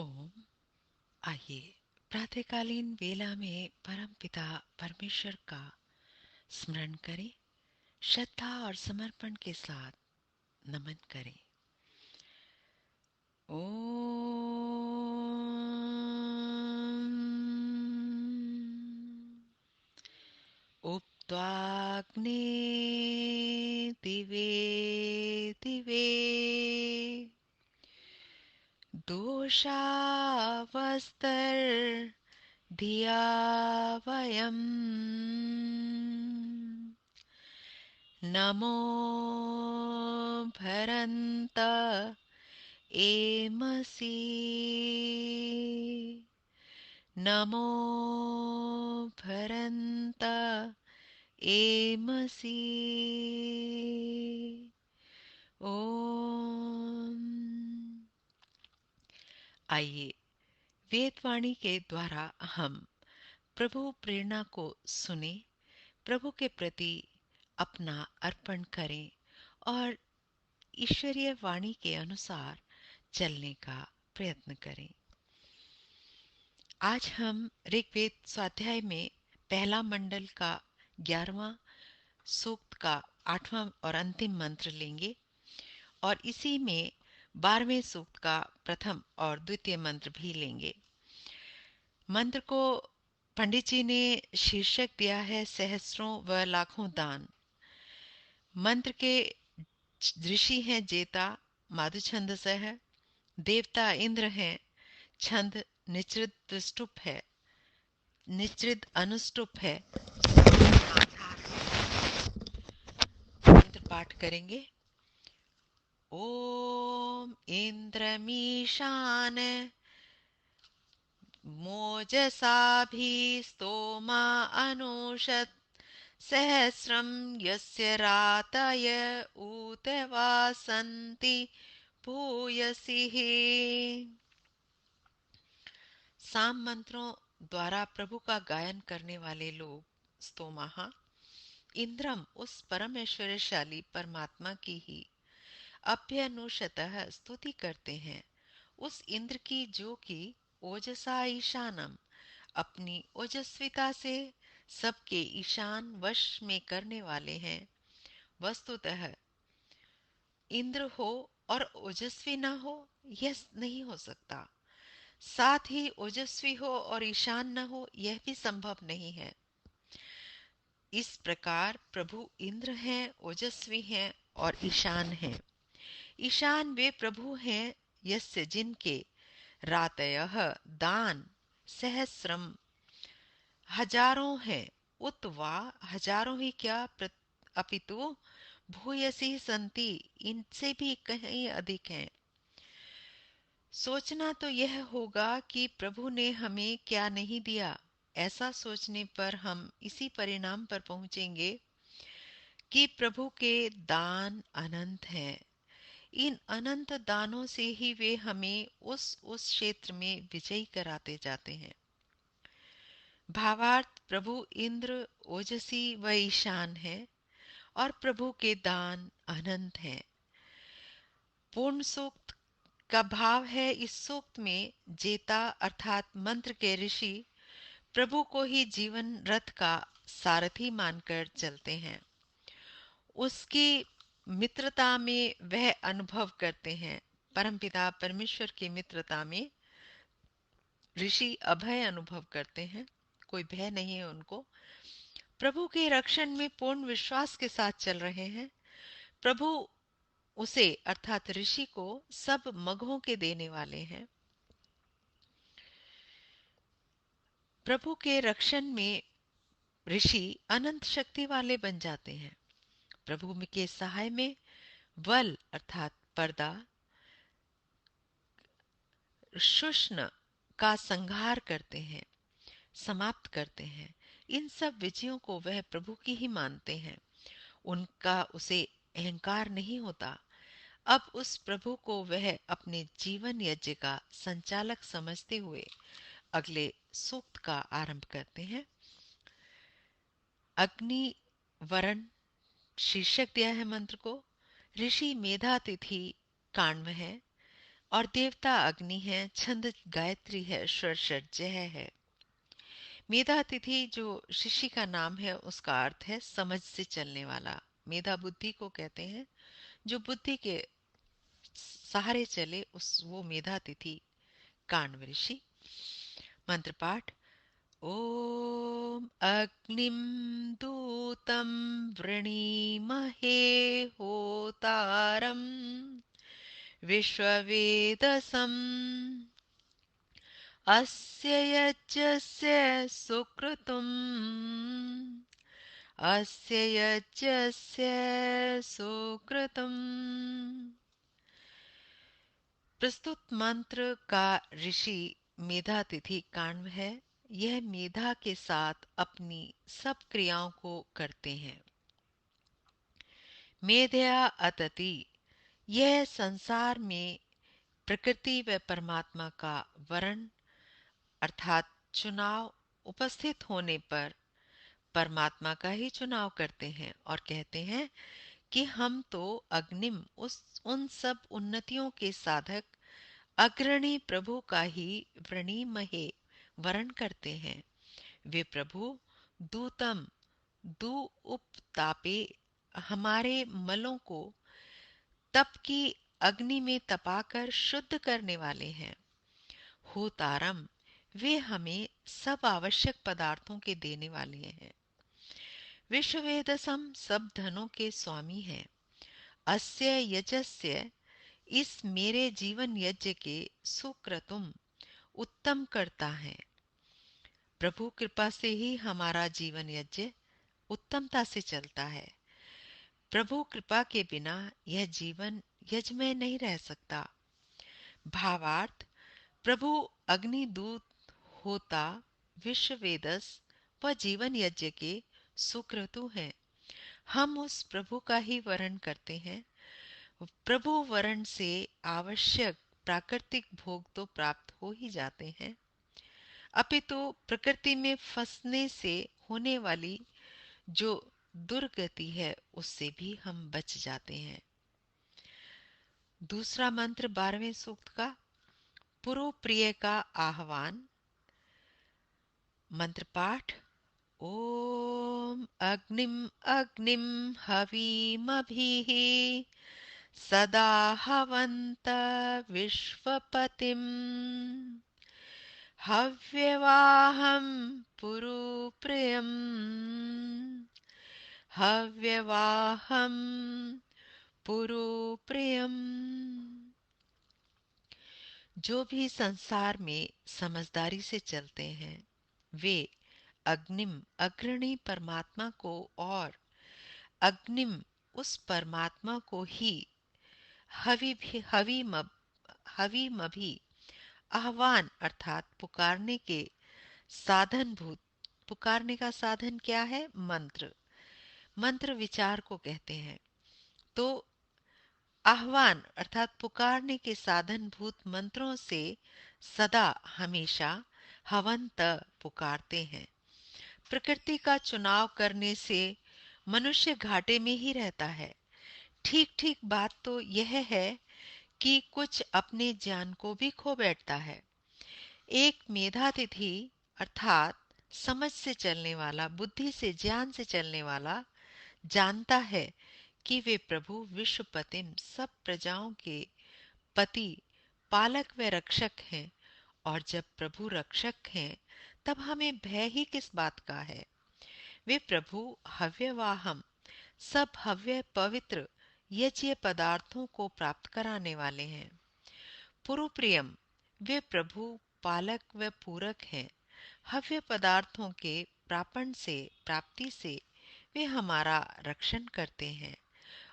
ओम। आइए प्रातःकालीन वेला में परम पिता परमेश्वर का स्मरण करें, श्रद्धा और समर्पण के साथ नमन करें। ओम। उक्त्वाग्ने दिवे दिवे दोषावस्तर् धिया वयम् नमो भरन्त एमसि नमो भरन्त एमसि। ओम। आइए वेदवाणी के द्वारा हम प्रभु प्रेरणा को सुने, प्रभु के प्रति अपना अर्पण करें और ईश्वरीय वाणी के अनुसार चलने का प्रयत्न करें। आज हम ऋग्वेद स्वाध्याय में पहला मंडल का 11वां सूक्त का 8वां और अंतिम मंत्र लेंगे और इसी में 12वें सूक्त का प्रथम और द्वितीय मंत्र भी लेंगे। मंत्र को पंडित जी ने शीर्षक दिया है सहस्रों व लाखों दान। मंत्र के ऋषि हैं जेता, माधुछंद है, देवता इंद्र हैं, छंद निचृत स्तुप है, निचृत अनुष्टुप है। मंत्र पाठ करेंगे। ओम इंद्रमीशान मोजसाभिस्तोमा अनुषत् सहस्रं यस्य रातय ऊतवा सन्ति भूयसीः। साम मंत्रों द्वारा प्रभु का गायन करने वाले लोग स्तोमाहा इंद्रम उस परमेश्वरशाली परमात्मा की ही अभ्यनुशतः स्तुति करते हैं, उस इंद्र की जो कि ओजसा ईशानम अपनी ओजस्विता से सबके ईशान वश में करने वाले हैं। वस्तुतः इंद्र हो और ओजस्वी न हो, यह नहीं हो सकता। साथ ही ओजस्वी हो और ईशान न हो, यह भी संभव नहीं है। इस प्रकार प्रभु इंद्र हैं, ओजस्वी हैं और ईशान हैं। ईशान वे प्रभु हैं यस्य जिनके रातयः दान सहस्रम हजारों हैं, उत वा हजारों ही क्या अपितु भूयसी संति इनसे भी कहीं अधिक हैं। सोचना तो यह होगा कि प्रभु ने हमें क्या नहीं दिया। ऐसा सोचने पर हम इसी परिणाम पर पहुंचेंगे कि प्रभु के दान अनंत हैं। इन अनंत दानों से ही वे हमें उस क्षेत्र में विजयी कराते जाते हैं। भावार्थ प्रभु इंद्र ओजसी व ईशान है और प्रभु के दान अनंत हैं। पूर्ण सूक्त का भाव है इस सूक्त में जेता अर्थात मंत्र के ऋषि प्रभु को ही जीवन रथ का सारथी मानकर चलते हैं। उसकी मित्रता में वह अनुभव करते हैं। परमपिता परमेश्वर की मित्रता में ऋषि अभय अनुभव करते हैं, कोई भय नहीं है उनको। प्रभु के रक्षण में पूर्ण विश्वास के साथ चल रहे हैं। प्रभु उसे अर्थात ऋषि को सब मगहों के देने वाले हैं। प्रभु के रक्षण में ऋषि अनंत शक्ति वाले बन जाते हैं। प्रभु के सहाय में वल अर्थात पर्दा, शुष्न का संहार करते हैं, समाप्त करते हैं। इन सब विजयों को वह प्रभु की ही मानते हैं। उनका उसे अहंकार नहीं होता। अब उस प्रभु को वह अपने जीवन यज्ञ का संचालक समझते हुए अगले सूक्त का आरंभ करते हैं। अग्नि वरण शीर्षक दिया है मंत्र को। ऋषि मेधातिथि काण्व है और देवता अग्नि है, छंद गायत्री है, स्वर षड्जय है। मेधातिथि जो ऋषि का नाम है उसका अर्थ है समझ से चलने वाला। मेधा बुद्धि को कहते हैं, जो बुद्धि के सहारे चले उस वो मेधातिथि काण्व ऋषि। मंत्र पाठ। ओम अग्निम दूतम वृणीमहे होतारम विश्ववेदसम् अस्य यज्ञस्य सुक्रतुम् अस्य यज्ञस्य सुकृतम्। प्रस्तुत मंत्र का ऋषि मेधातिथि काण्व है। यह मेधा के साथ अपनी सब क्रियाओं को करते हैं। मेधया अतति, यह संसार में प्रकृति व परमात्मा का वर्ण अर्थात चुनाव उपस्थित होने पर परमात्मा का ही चुनाव करते हैं और कहते हैं कि हम तो अग्निम उन सब उन्नतियों के साधक अग्रणी प्रभु का ही वृणीमहे वरण करते हैं। वे प्रभु दूतम दू उपतापे, हमारे मलों को तप की अग्नि में तपाकर शुद्ध करने वाले हैं। होतारम, वे हमें सब आवश्यक पदार्थों के देने वाले हैं। विश्ववेदसम, सब धनों के स्वामी हैं। अस्य यजस्य, इस मेरे जीवन यज्ञ के सुक्रतुम, उत्तम करता है। प्रभु कृपा से ही हमारा जीवन यज्ञ उत्तमता से चलता है। प्रभु कृपा के बिना यह जीवन यज्ञमय नहीं रह सकता। भावार्थ, प्रभु अग्निदूत होता विश्ववेदस व जीवन यज्ञ के सुक्रतु हैं। हम उस प्रभु का ही वरण करते हैं। प्रभु वरण से आवश्यक प्राकृतिक भोग तो प्राप्त हो ही जाते हैं, अपितु प्रकृति में फंसने से होने वाली जो दुर्गति है उससे भी हम बच जाते हैं। दूसरा मंत्र 12वें सूक्त का पुरु प्रिय का आह्वान। मंत्र पाठ। ओम अग्निम अग्निम हवीमभिः सदा हवन्त विश्वपतिम् हव्यवाहं पुरुप्रियम् हव्यवाहं पुरुप्रियम्। जो भी संसार में समझदारी से चलते हैं वे अग्निम अग्रणी परमात्मा को और अग्निम उस परमात्मा को ही हवीमभी आह्वान अर्थात पुकारने के साधन भूत। पुकारने का साधन क्या है? मंत्र। मंत्र विचार को कहते हैं। तो आह्वान अर्थात पुकारने के साधन भूत मंत्रों से सदा हमेशा हवंत पुकारते हैं। प्रकृति का चुनाव करने से मनुष्य घाटे में ही रहता है। ठीक ठीक बात तो यह है कि कुछ अपने ज्ञान को भी खो बैठता है। एक मेधातिथि अर्थात समझ से चलने वाला, बुद्धि से ज्ञान से चलने वाला जानता है कि वे प्रभु विश्वपतिम सब प्रजाओं के पति, पालक व रक्षक हैं। और जब प्रभु रक्षक हैं तब हमें भय ही किस बात का है। वे प्रभु हव्यवाहम सब हव्य पवित्र यज्ञ पदार्थों को प्राप्त कराने वाले हैं। पुरुप्रियम, वे प्रभु पालक व पूरक हैं। हव्य पदार्थों के प्रापण से, प्राप्ति से वे हमारा रक्षण करते हैं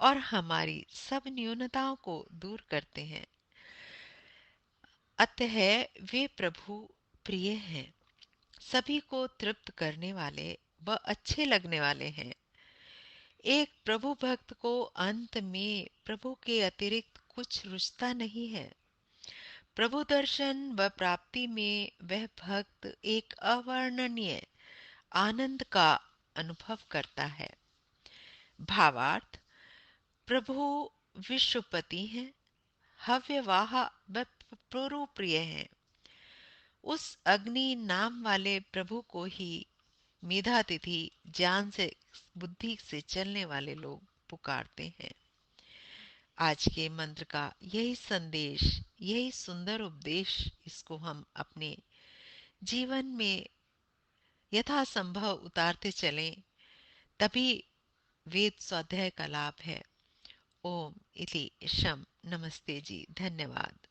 और हमारी सब न्यूनताओं को दूर करते हैं। अतः वे प्रभु प्रिय हैं, सभी को तृप्त करने वाले व अच्छे लगने वाले हैं। एक प्रभु भक्त को अंत में प्रभु के अतिरिक्त कुछ रुचता नहीं है। प्रभु दर्शन व प्राप्ति में वह भक्त एक अवर्णनीय आनंद का अनुभव करता है। भावार्थ, प्रभु विश्वपति हैं, हव्यवाह व प्रोरु प्रिय हैं। उस अग्नि नाम वाले प्रभु को ही मेधातिथि, ज्ञान से बुद्धि से चलने वाले लोग पुकारते हैं। आज के मंत्र का यही संदेश, यही सुंदर उपदेश, इसको हम अपने जीवन में यथासंभव उतारते चलें, तभी वेद स्वाध्याय का लाभ है। ओम इति शम। नमस्ते जी, धन्यवाद।